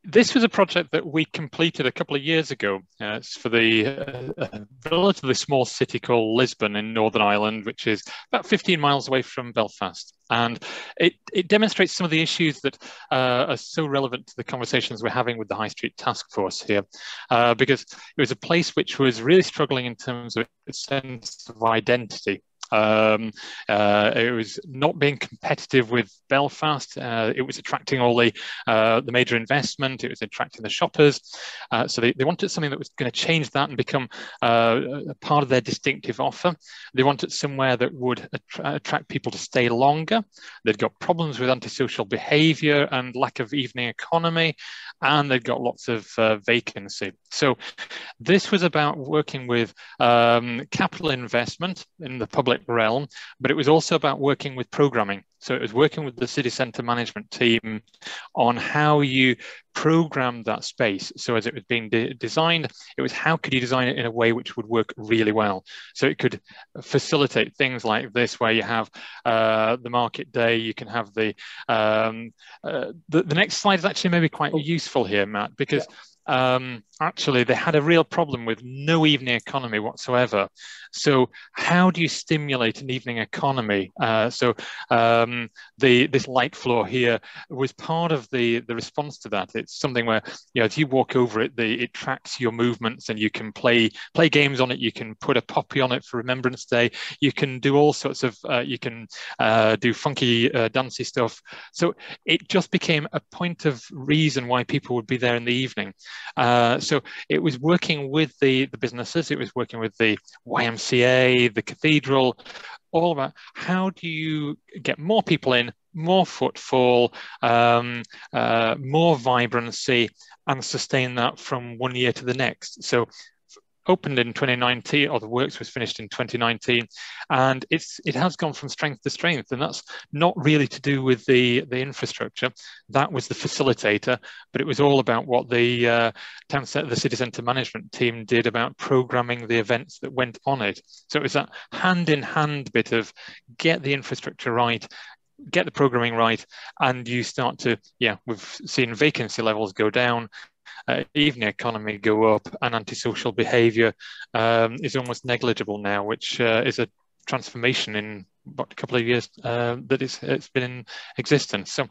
This was a project that we completed a couple of years ago. It's for the relatively small city called Lisburn in Northern Ireland, which is about 15 miles away from Belfast. And it demonstrates some of the issues that are so relevant to the conversations we're having with the High Street Task Force here, because it was a place which was really struggling in terms of its sense of identity. It was not being competitive with Belfast. It was attracting all the major investment. It was attracting the shoppers. So they wanted something that was going to change that and become a part of their distinctive offer. They wanted somewhere that would attract people to stay longer. They'd got problems with antisocial behaviour and lack of evening economy, and they'd got lots of vacancy. So this was about working with capital investment in the public realm, but it was also about working with programming. So it was working with the city centre management team on how you program that space. So as it was being designed, it was how could you design it in a way which would work really well. So it could facilitate things like this, where you have the market day, you can have the next slide is actually maybe quite useful here, Matt, because actually they had a real problem with no evening economy whatsoever. So how do you stimulate an evening economy? This light floor here was part of the response to that. It's something where, as you walk over it, it tracks your movements, and you can play games on it. You can put a poppy on it for Remembrance Day. You can do all sorts of do funky dancey stuff. So it just became a point of reason why people would be there in the evening. So it was working with the businesses. It was working with the YMCA, the cathedral, all about how do you get more people in, more footfall, more vibrancy, and sustain that from one year to the next. So opened in 2019, or the works was finished in 2019, and it has gone from strength to strength, and that's not really to do with the infrastructure. That was the facilitator, but it was all about what the city centre management team did about programming the events that went on it. So it was that hand-in-hand bit of get the infrastructure right, get the programming right, and you start to, we've seen vacancy levels go down, evening economy go up, and antisocial behaviour is almost negligible now, which is a transformation in what, a couple of years that it's been in existence. So